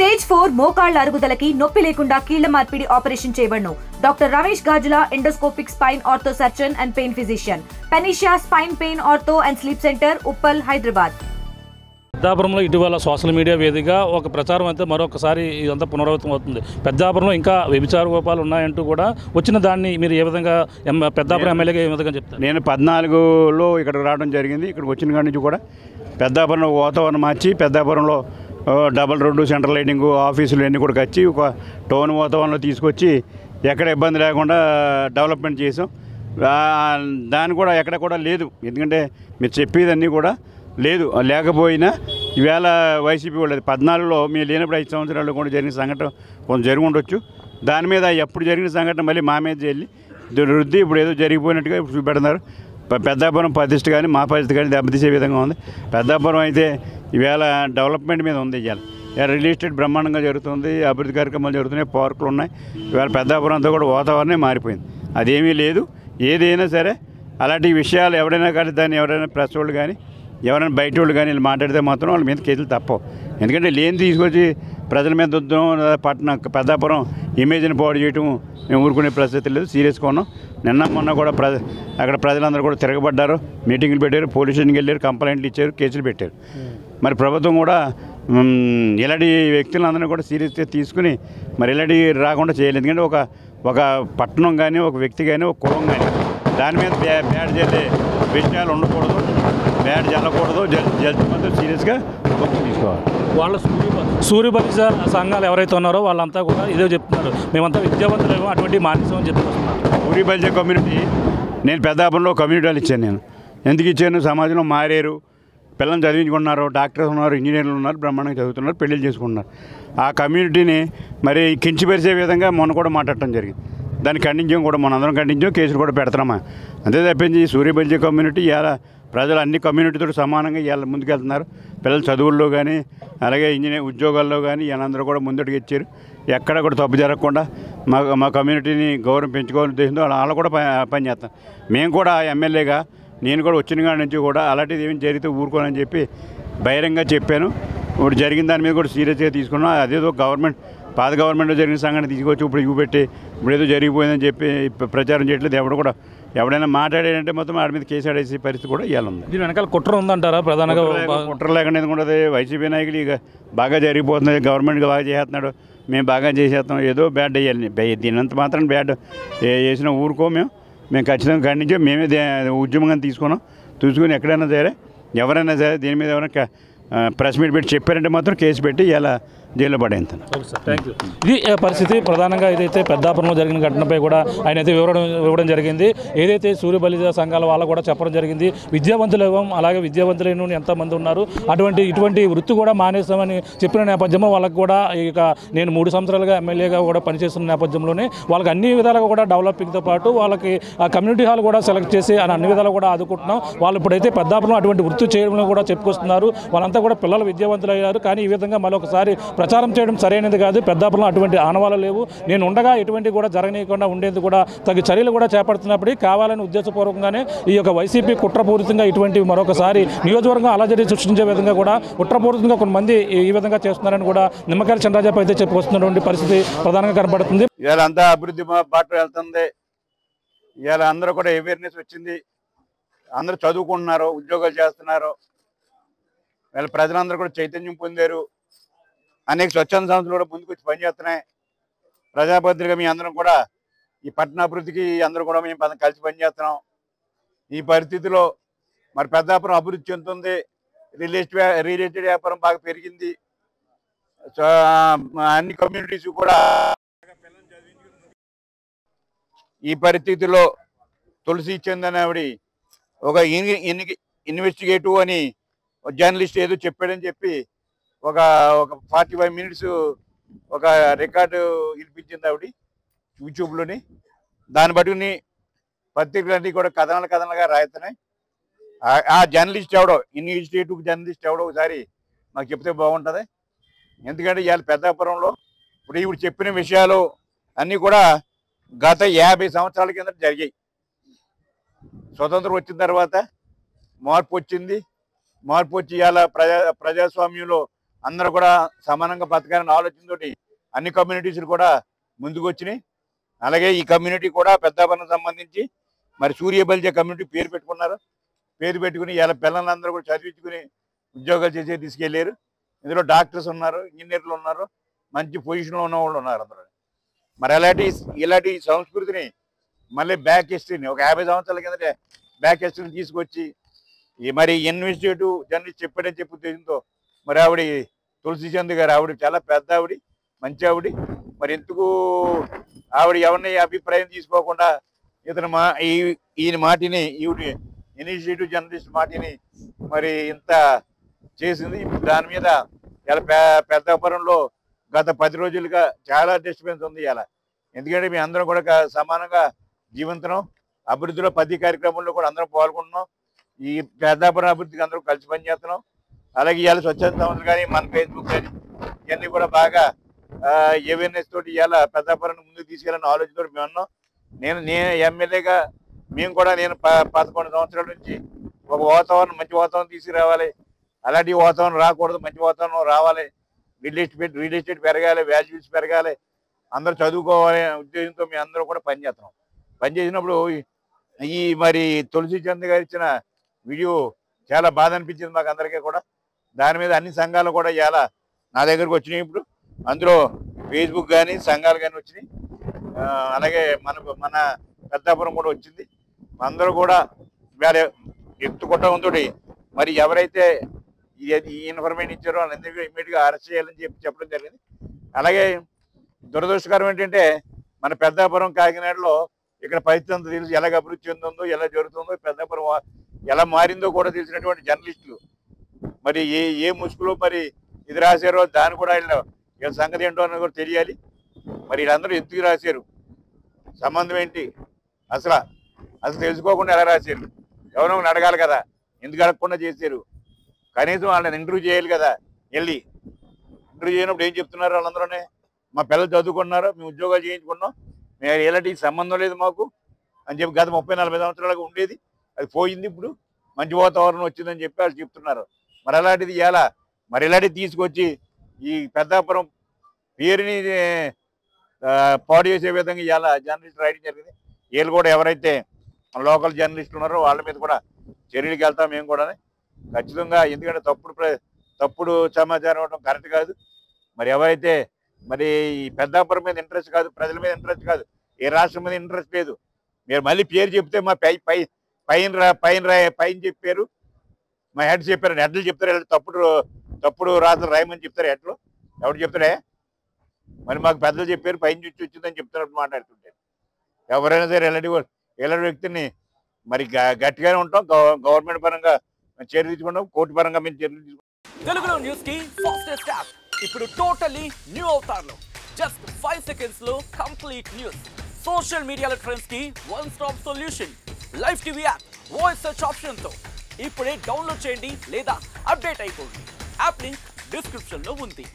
Stage 4 మోకాళ్ల అరుగుదలకి నొప్పి లేకుండా కీళ్ల మార్పిడి ఆపరేషన్ చేయబడును. Doctor Ramesh Gajula, endoscopic spine ortho surgeon and pain physician, పెనిషియా spine pain ortho and sleep centre, Uppal, Hyderabad. పెద్దాపురంలో ఇటీవల సోషల్ మీడియా వేదికగా ఒక ప్రచారం అయితే మరొకసారి ఇదంతా పునరావృతం అవుతుంది. పెద్దాపురంలో ఇంకా వ్యభిచార గోపాలు ఉన్నాయంటూ కూడా వచ్చిన దాన్ని మీరు ఏ విధంగా పెద్దాపురం ఎమ్మెల్యేగా ఏ విధంగా చెప్తారు? నేను 14లో ఇక్కడికి రావడం జరిగింది. ఇక్కడికి వచ్చిన కాడి నుంచి కూడా పెద్దాపురంలో వాతావరణం మార్చి పెద్దాపురంలో డబల్ రోడ్డు, సెంట్రల్ లైటింగ్, ఆఫీసులు అన్నీ కూడా వచ్చి ఒక టౌన్ వాతావరణంలో తీసుకొచ్చి ఎక్కడ ఇబ్బంది లేకుండా డెవలప్మెంట్ చేసాం. దాని కూడా ఎక్కడ కూడా లేదు. ఎందుకంటే మీరు చెప్పేదన్నీ కూడా లేదు. లేకపోయినా ఈవేళ వైసీపీ వాళ్ళు 14లో మీరు లేనప్పుడు 5 సంవత్సరాల్లో కూడా జరిగిన సంఘటన కొంచెం జరిగి ఉండొచ్చు. దాని మీద ఎప్పుడు జరిగిన సంఘటన మళ్ళీ మా మీద వెళ్ళి రుద్ది ఇప్పుడు ఏదో జరిగిపోయినట్టుగా ఇప్పుడు చూపెడుతున్నారు. పెద్దాపురం ప్రతిష్ట కానీ మా పరిస్థితి కానీ దెబ్బతీసే విధంగా ఉంది. పెద్దాపురం అయితే ఈవేళ డెవలప్మెంట్ మీద ఉంది. ఇవాళ రియల్ ఎస్టేట్ బ్రహ్మాండంగా జరుగుతుంది, అభివృద్ధి కార్యక్రమాలు జరుగుతున్నాయి, పార్కులు ఉన్నాయి. ఇవాళ పెద్దాపురం అంతా కూడా వాతావరణమే మారిపోయింది. అదేమీ లేదు. ఏదైనా సరే అలాంటి విషయాలు ఎవరైనా కానీ దాన్ని ఎవరైనా ప్రెస్ వాళ్ళు కానీ ఎవరైనా బయట వాళ్ళు కానీ వీళ్ళు మాట్లాడితే మాత్రం వాళ్ళ మీద కేసులు తప్పవు. ఎందుకంటే లేని తీసుకొచ్చి ప్రజల మీద దుద్దం, పెద్దాపురం ఇమేజ్ని పాడు చేయటం మేము ఊరుకునే పరిస్థితి లేదు. సీరియస్గా ఉన్నాం. నిన్న మొన్న కూడా అక్కడ ప్రజలందరూ కూడా తిరగబడ్డారు, మీటింగులు పెట్టారు, పోలీస్ స్టేషన్కి వెళ్ళారు, కంప్లైంట్లు ఇచ్చారు, కేసులు పెట్టారు. మరి ప్రభుత్వం కూడా ఇలాంటి వ్యక్తులందరినీ కూడా సీరియస్గా తీసుకుని మరి ఇలాంటి రాకుండా చేయాలి. ఎందుకంటే ఒక పట్టణం కానీ ఒక వ్యక్తి కానీ ఒక కులం కానీ దాని మీద బ్యాడ్ చేసే విషయాలు ఉండకూడదు, బ్యాడ్ జల్లకూడదు. జడ్జి మాత్రం సీరియస్గా తీసుకోవాలి. వాళ్ళ సూర్యబలిజ సంఘాలు ఎవరైతే ఉన్నారో వాళ్ళంతా కూడా ఇదే చెప్తున్నారు, మేమంతా విద్యావంతులేమో అటువంటి మానేసామని చెప్తున్నారు. సూర్యబలిజ కమ్యూనిటీ నేను పెద్దాపురంలో కమ్యూనిటీలు ఇచ్చాను. నేను ఎందుకు ఇచ్చాను? సమాజంలో మారారు, పిల్లల్ని చదివించుకున్నారు, డాక్టర్స్ ఉన్నారు, ఇంజనీర్లు ఉన్నారు, బ్రహ్మాండంగా చదువుతున్నారు, పెళ్ళిళ్ళు చేసుకుంటున్నారు. ఆ కమ్యూనిటీని మరి కించిపరిచే విధంగా మొన్న కూడా మాట్లాడటం జరిగింది. దాన్ని ఖండించాం కూడా, మనందరం ఖండించాం, కేసులు కూడా పెడతామా. అంతే తప్పించి సూర్యబలిజ కమ్యూనిటీ ఇలా ప్రజలు అన్ని కమ్యూనిటీతో సమానంగా ఇవాళ ముందుకెళ్తున్నారు. పిల్లలు చదువుల్లో కానీ అలాగే ఇంజనీర్ ఉద్యోగాల్లో కానీ వీళ్ళందరూ కూడా ముందడుగు ఇచ్చారు. ఎక్కడ కూడా తప్పు జరగకుండా మా కమ్యూనిటీని గౌరవం పెంచుకోవాలని ఉద్దేశంతో వాళ్ళు కూడా పనిచేస్తాం. మేము కూడా ఎమ్మెల్యేగా నేను కూడా వచ్చిన కాడి నుంచి కూడా అలాంటిది ఏమి జరిగితే ఊరుకోనని చెప్పి బహిరంగంగా చెప్పాను. ఇప్పుడు జరిగిన దాని మీద కూడా సీరియస్గా తీసుకున్నాం. అదేదో పాత గవర్నమెంట్లో జరిగిన సంఘటన తీసుకొచ్చి ఇప్పుడు చూపెట్టి ఇప్పుడు ఏదో జరిగిపోయిందని చెప్పి ప్రచారం చేయట్లేదు. ఎవడైనా మాట్లాడాడంటే మొత్తం వాడి మీద కేసు ఆడేసే పరిస్థితి కూడా ఇవాళ ఉంది. దీని వెనకాల కుట్ర ఉందంటారా? ప్రధానంగా కుట్ర లేకుండా ఎందుకు ఉండదు? వైసీపీ నాయకులు ఇక బాగా జరిగిపోతుంది, గవర్నమెంట్ బాగా చేస్తున్నాడు, మేము బాగా చేసేస్తాం, ఏదో బ్యాడ్ వేయాలి. దీనంత మాత్రం బ్యాడ్ వేసిన ఊరుకో మేము ఖచ్చితంగా ఖండించి మేమే ఉద్యమంగా తీసుకుని ఎక్కడైనా సరే ఎవరైనా సరే దీని మీద ఎవరైనా ప్రెస్ మీట్ పెట్టి చెప్పారంటే మాత్రం కేసు పెట్టి ఇలా జైల్లో పడేంత. ఇది పరిస్థితి. ప్రధానంగా ఏదైతే పెద్దాపురంలో జరిగిన ఘటనపై కూడా ఆయన అయితే ఇవ్వడం జరిగింది. ఏదైతే సూర్యబలిజ సంఘాల వాళ్ళకు కూడా చెప్పడం జరిగింది, విద్యావంతులు అలాగే విద్యావంతులైన ఎంతమంది ఉన్నారు, ఇటువంటి వృత్తి కూడా మానేస్తామని చెప్పిన నేపథ్యంలో వాళ్ళకి కూడా ఇక నేను 3 సంవత్సరాలుగా ఎమ్మెల్యేగా కూడా పనిచేస్తున్న నేపథ్యంలోనే వాళ్ళకి అన్ని విధాలుగా కూడా డెవలపింగ్తో పాటు వాళ్ళకి ఆ కమ్యూనిటీ హాల్ కూడా సెలెక్ట్ చేసి అన్ని విధాలుగా కూడా ఆదుకుంటున్నాం. వాళ్ళు ఇప్పుడైతే పెద్దాపురం అటువంటి వృత్తి చేయడంలో కూడా చెప్పుకొస్తున్నారు. వాళ్ళంతా కూడా పిల్లలు విద్యావంతులు అయ్యారు. కానీ ఈ విధంగా మరొకసారి ప్రచారం చేయడం సరైనది కాదు. పెద్దాపురంలో అటువంటి ఆనవాళ్ళు లేవు. నేను ఉండగా ఎటువంటి కూడా జరగనీయకుండా ఉండేందుకు కూడా తగు చర్యలు కూడా చేపడుతున్నప్పుడు కావాలని ఉద్దేశపూర్వకంగానే ఈ యొక్క వైసీపీ కుట్రపూరితంగా ఇటువంటి మరొకసారి నియోజకవర్గం అలజడి సృష్టించే విధంగా కూడా కుట్రపూరితంగా కొంతమంది ఈ విధంగా చేస్తున్నారని కూడా నిమ్మకాయల చంద్రరాజప్ప అయితే చెప్పుకొస్తున్నటువంటి పరిస్థితి ప్రధానంగా కనబడుతుంది. ఇవాళ అంతా అభివృద్ధి బాట వెళ్తుంది. ఇవాళ అందరూ కూడా అవేర్నెస్ వచ్చింది, అందరూ చదువుకుంటున్నారు, ఉద్యోగాలు చేస్తున్నారు. వీళ్ళ ప్రజలందరూ కూడా చైతన్యం పొందారు. అనేక స్వచ్ఛంద సంస్థలు కూడా ముందుకు వచ్చి పనిచేస్తున్నాయి. ప్రజాపత్రిక మీ అందరం కూడా ఈ పట్టణాభివృద్ధికి అందరూ కూడా మేము కలిసి పనిచేస్తున్నాం. ఈ పరిస్థితిలో మరి పెద్దాపురం అభివృద్ధి చెందుతుంది, రియల్ ఎస్టేట్ వ్యాపారం బాగా పెరిగింది. అన్ని కమ్యూనిటీస్ కూడా ఈ పరిస్థితిలో తులసి చందన్ ఆవిడ ఒక ఇన్వెస్టిగేటివ్ అని జర్నలిస్ట్ ఏదో చెప్పాడని చెప్పి ఒక 45 మినిట్స్ ఒక రికార్డు వినిపించింది ఆవిడ యూట్యూబ్లోని. దాన్ని బట్టి పత్రికలన్నీ కూడా కథనాలుగా రాస్తున్నాయి. ఆ జర్నలిస్ట్ ఎవడో, ఇన్వెస్టిగేటివ్ జర్నలిస్ట్ ఎవడో ఒకసారి మాకు చెప్తే బాగుంటుంది. ఎందుకంటే ఇవాళ పెద్దాపురంలో ఇప్పుడు చెప్పిన విషయాలు అన్నీ కూడా గత 50 సంవత్సరాల కింద జరిగాయి. స్వతంత్రం వచ్చిన తర్వాత మార్పు వచ్చింది. మార్పు వచ్చి ఇవాళ ప్రజాస్వామ్యంలో అందరూ కూడా సమానంగా బతకాలని ఆలోచనతోటి అన్ని కమ్యూనిటీస్లు కూడా ముందుకు వచ్చినాయి. అలాగే ఈ కమ్యూనిటీ కూడా పెద్దాపురం సంబంధించి మరి సూర్యబలిజ కమ్యూనిటీ పేరు పెట్టుకున్నారు. పేరు పెట్టుకుని ఇలా పిల్లలందరూ కూడా చదివించుకుని ఉద్యోగాలు చేసే తీసుకెళ్ళారు. ఇందులో డాక్టర్స్ ఉన్నారు, ఇంజనీర్లు ఉన్నారు, మంచి పొజిషన్లో ఉన్న వాళ్ళు ఉన్నారు అందరూ. మరి ఇలాంటి సంస్కృతిని మళ్ళీ బ్యాక్ హిస్టరీని ఒక 50 సంవత్సరాల కిందటే బ్యాక్ హిస్టరీని తీసుకొచ్చి మరి ఇన్వెస్టిగేటివ్ జర్నలిస్ట్ చెప్పాడని చెప్పి ఉద్దేశంతో మరి ఆవిడ తులసి చంద్ గారు ఆవిడ చాలా పెద్ద ఆవిడ, మంచి ఆవిడ. మరి ఎందుకు ఆవిడ ఎవరిని అభిప్రాయం తీసుకోకుండా ఈయన మాటిని ఈవిడ ఇనిషియేటివ్ జర్నలిస్ట్ మాటిని మరి ఇంత చేసింది. ఇప్పుడు దాని మీద ఇలా పెద్దాపురంలో గత 10 రోజులుగా చాలా డిస్టర్బెన్స్ ఉంది ఇలా. ఎందుకంటే మేము అందరం కూడా సమానంగా జీవిస్తున్నాం. అభివృద్ధిలో 10 కార్యక్రమంలో కూడా అందరం పాల్గొంటున్నాం. ఈ పెద్దాపురం అభివృద్ధికి అందరూ కలిసి పనిచేస్తున్నాం. అలాగే ఇవాళ స్వచ్ఛంద సంస్థలు కానీ మన ఫేస్బుక్ కానీ ఇవన్నీ కూడా బాగా అవేర్నెస్ తోటి ఇవాళ పెద్దాపురాన్ని ముందుకు తీసుకెళ్ళిన ఆలోచనతో మేము ఉన్నాం. నేను ఎమ్మెల్యేగా మేము కూడా నేను 11 సంవత్సరాల నుంచి ఒక వాతావరణం మంచి వాతావరణం తీసుకురావాలి. అలాంటి వాతావరణం రాకూడదు, మంచి వాతావరణం రావాలి. రియల్ ఎస్టేట్ పెరగాలి, వాల్యూస్ పెరగాలి, అందరూ చదువుకోవాలి ఉద్దేశంతో మేము అందరూ కూడా పనిచేస్తున్నాం. పనిచేసినప్పుడు ఈ మరి తులసి చంద్ గారు ఇచ్చిన వీడియో చాలా బాధ అనిపించింది మాకు అందరికీ కూడా. దాని మీద అన్ని సంఘాలు కూడా ఇలా నా దగ్గరకు వచ్చినాయి. ఇప్పుడు అందులో ఫేస్బుక్ కానీ సంఘాలు కానీ వచ్చినాయి. అలాగే మన పెద్దాపురం కూడా వచ్చింది. అందరూ కూడా వేరే వ్యక్తి కుటుంబంతో మరి ఎవరైతే ఈ ఇన్ఫర్మేషన్ ఇచ్చారో వాళ్ళందరికీ ఇమ్మీడియట్గా అరెస్ట్ చేయాలని చెప్పడం జరిగింది. అలాగే దురదృష్టకరం ఏంటంటే మన పెద్దాపురం కాకినాడలో ఇక్కడ పరిస్థితి అంతా తెలిసి ఎలాగ అభివృద్ధి చెందుందో, ఎలా జరుగుతుందో, పెద్దాపురం ఎలా మారిందో కూడా తెలిసినటువంటి జర్నలిస్టులు మరి ఏ ముసుగులో మరి ఇది రాశారో దాన్ని కూడా వీళ్ళ సంగతి ఏంటో అని కూడా తెలియాలి. మరి వీళ్ళందరూ ఎందుకు రాశారు, సంబంధం ఏంటి, అసలు తెలుసుకోకుండా ఎలా రాశారు, ఎవరో అడగాలి కదా, ఎందుకు అడగకుండా చేశారు, కనీసం వాళ్ళని ఇంటర్వ్యూ చేయాలి కదా. వెళ్ళి ఇంటర్వ్యూ చేయనప్పుడు ఏం చెప్తున్నారు వాళ్ళందరూనే, మా పిల్లలు చదువుకున్నారు, మేము ఉద్యోగాలు చేయించుకున్నాం, మేము ఎలాంటి సంబంధం లేదు మాకు అని చెప్పి గత 30-40 సంవత్సరాలుగా ఉండేది, అది పోయింది, ఇప్పుడు మంచి వాతావరణం వచ్చిందని చెప్పి వాళ్ళు చెప్తున్నారు. మరి అలాంటిది ఎలా మరి ఇలాంటివి తీసుకొచ్చి ఈ పెద్దాపురం పేరుని పాడు చేసే విధంగా ఇలా జర్నలిస్ట్ రాయడం జరిగింది. వీళ్ళు కూడా ఎవరైతే లోకల్ జర్నలిస్టులు ఉన్నారో వాళ్ళ మీద కూడా చర్యలకు వెళ్తాం మేము కూడా ఖచ్చితంగా. ఎందుకంటే తప్పుడు సమాచారం ఇవ్వడం కరెక్ట్ కాదు. మరి ఎవరైతే మరి ఈ పెద్దాపురం మీద ఇంట్రెస్ట్ కాదు, ప్రజల మీద ఇంట్రెస్ట్ కాదు, ఏ రాష్ట్రం మీద ఇంట్రెస్ట్ లేదు, మీరు మళ్ళీ పేరు చెప్తే మా పైన చెప్పారు, మా హెడ్ చెప్పారు, హెడ్లు చెప్తారు, తప్పుడు రాత్రులు రాయమని చెప్తారు, హెడ్లు ఎవరు చెప్తారే, మరి మాకు పెద్దలు చెప్పారు పైన నుంచి వచ్చిందని చెప్తున్నట్టు మాట్లాడుతుంటారు. ఎవరైనా సరే ఇలాంటి వ్యక్తిని మరి గట్టిగానే ఉంటాం. గవర్నమెంట్ పరంగా చర్య తీసుకుంటాం, కోర్టు పరంగా మేము చర్యలు తీసుకుంటాం. తెలుగులో న్యూస్ కి ఫాస్టెస్ట్ యాప్ ఇప్పుడు టోటల్లీ న్యూ అవతార్లో జస్ట్ 5 సెకండ్స్ లో కంప్లీట్ న్యూస్. సోషల్ మీడియాలో ట్రెండ్స్ కి one stop solution. Live TV app voice search option తో ఇప్పుడే డౌన్లోడ్ చేయండి లేదా అప్డేట్ అయిపోండి. యాప్ లింక్ డిస్క్రిప్షన్ లో ఉంది.